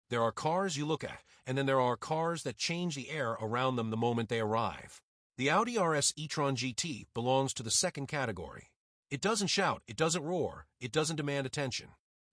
There are cars you look at, and then there are cars that change the air around them the moment they arrive. The Audi RS e-Tron GT belongs to the second category. It doesn't shout, it doesn't roar, it doesn't demand attention.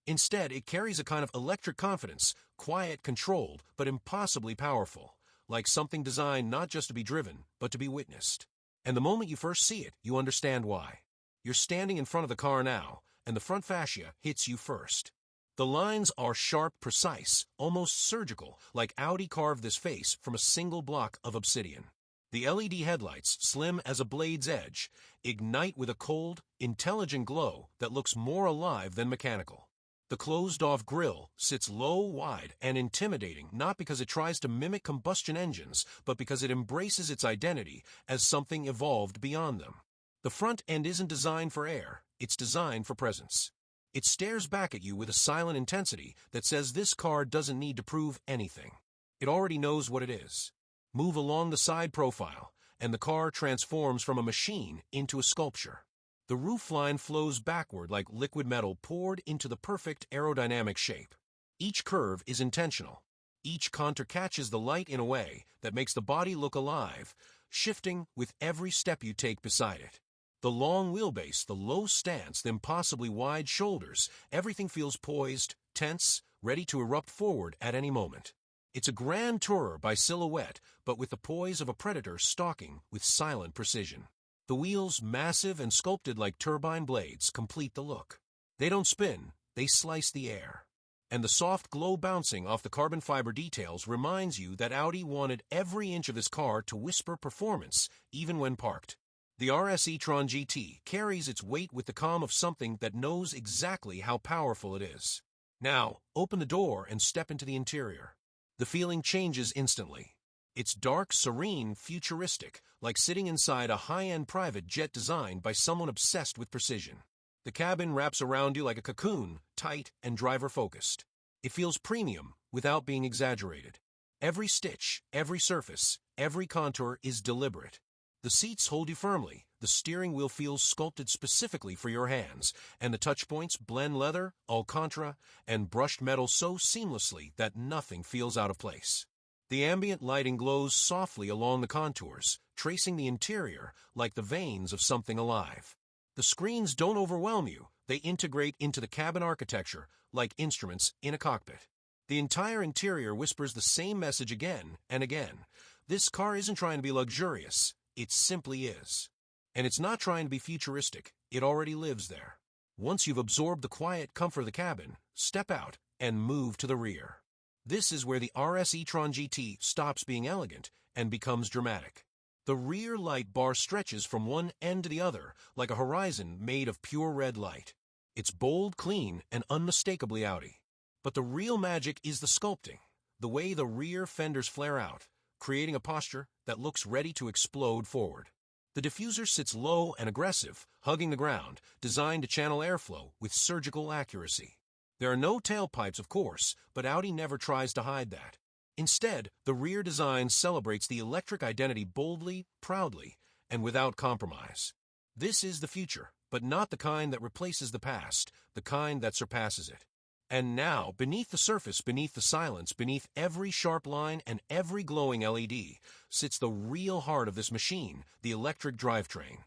Instead, it carries a kind of electric confidence, quiet, controlled, but impossibly powerful, like something designed not just to be driven, but to be witnessed. And the moment you first see it, you understand why. You're standing in front of the car now, and the front fascia hits you first. The lines are sharp, precise, almost surgical, like Audi carved this face from a single block of obsidian. The LED headlights, slim as a blade's edge, ignite with a cold, intelligent glow that looks more alive than mechanical. The closed-off grille sits low, wide, and intimidating not because it tries to mimic combustion engines, but because it embraces its identity as something evolved beyond them. The front end isn't designed for air, it's designed for presence. It stares back at you with a silent intensity that says this car doesn't need to prove anything. It already knows what it is. Move along the side profile, and the car transforms from a machine into a sculpture. The roofline flows backward like liquid metal poured into the perfect aerodynamic shape. Each curve is intentional. Each contour catches the light in a way that makes the body look alive, shifting with every step you take beside it. The long wheelbase, the low stance, the impossibly wide shoulders, everything feels poised, tense, ready to erupt forward at any moment. It's a grand tourer by silhouette, but with the poise of a predator stalking with silent precision. The wheels, massive and sculpted like turbine blades, complete the look. They don't spin, they slice the air. And the soft glow bouncing off the carbon fiber details reminds you that Audi wanted every inch of this car to whisper performance, even when parked. The RS e-Tron GT carries its weight with the calm of something that knows exactly how powerful it is. Now, open the door and step into the interior. The feeling changes instantly. It's dark, serene, futuristic, like sitting inside a high-end private jet designed by someone obsessed with precision. The cabin wraps around you like a cocoon, tight and driver-focused. It feels premium without being exaggerated. Every stitch, every surface, every contour is deliberate. The seats hold you firmly, the steering wheel feels sculpted specifically for your hands, and the touchpoints blend leather, alcantara, and brushed metal so seamlessly that nothing feels out of place. The ambient lighting glows softly along the contours, tracing the interior like the veins of something alive. The screens don't overwhelm you, they integrate into the cabin architecture like instruments in a cockpit. The entire interior whispers the same message again and again. This car isn't trying to be luxurious, it simply is. And it's not trying to be futuristic, it already lives there. Once you've absorbed the quiet comfort of the cabin, step out and move to the rear. This is where the RS e-Tron GT stops being elegant and becomes dramatic. The rear light bar stretches from one end to the other like a horizon made of pure red light. It's bold, clean, and unmistakably Audi. But the real magic is the sculpting, the way the rear fenders flare out, creating a posture that looks ready to explode forward. The diffuser sits low and aggressive, hugging the ground, designed to channel airflow with surgical accuracy. There are no tailpipes, of course, but Audi never tries to hide that. Instead, the rear design celebrates the electric identity boldly, proudly, and without compromise. This is the future, but not the kind that replaces the past, the kind that surpasses it. And now, beneath the surface, beneath the silence, beneath every sharp line and every glowing LED, sits the real heart of this machine, the electric drivetrain.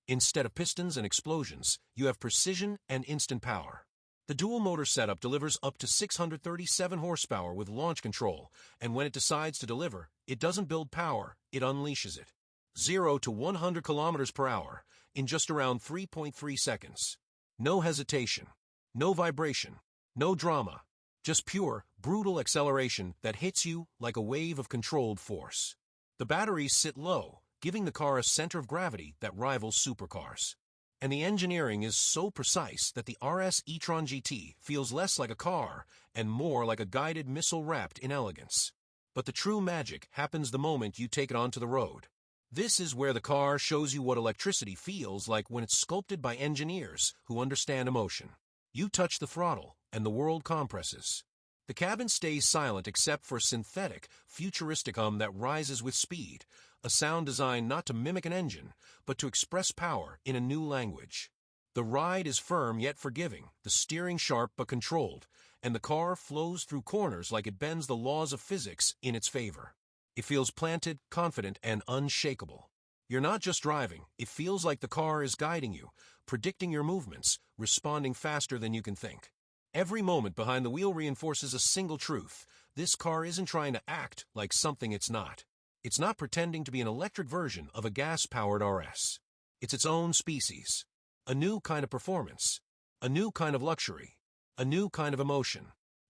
Instead of pistons and explosions, you have precision and instant power. The dual-motor setup delivers up to 637 horsepower with launch control, and when it decides to deliver, it doesn't build power, it unleashes it. 0 to 100 kilometers per hour in just around 3.3 seconds. No hesitation, no vibration, no drama, just pure, brutal acceleration that hits you like a wave of controlled force. The batteries sit low, giving the car a center of gravity that rivals supercars. And the engineering is so precise that the RS e-Tron GT feels less like a car and more like a guided missile wrapped in elegance. But the true magic happens the moment you take it onto the road. This is where the car shows you what electricity feels like when it's sculpted by engineers who understand emotion. You touch the throttle, and the world compresses. The cabin stays silent except for a synthetic, futuristic hum that rises with speed, a sound designed not to mimic an engine, but to express power in a new language. The ride is firm yet forgiving, the steering sharp but controlled, and the car flows through corners like it bends the laws of physics in its favor. It feels planted, confident, and unshakable. You're not just driving, it feels like the car is guiding you, predicting your movements, responding faster than you can think. Every moment behind the wheel reinforces a single truth. This car isn't trying to act like something it's not. It's not pretending to be an electric version of a gas-powered RS. It's its own species. A new kind of performance. A new kind of luxury. A new kind of emotion.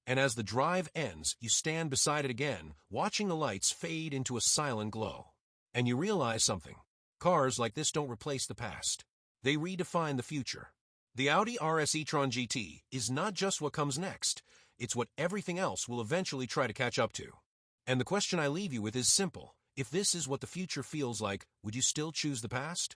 And as the drive ends, you stand beside it again, watching the lights fade into a silent glow. And you realize something. Cars like this don't replace the past. They redefine the future. The Audi RS e-Tron GT is not just what comes next, it's what everything else will eventually try to catch up to. And the question I leave you with is simple. If this is what the future feels like, would you still choose the past?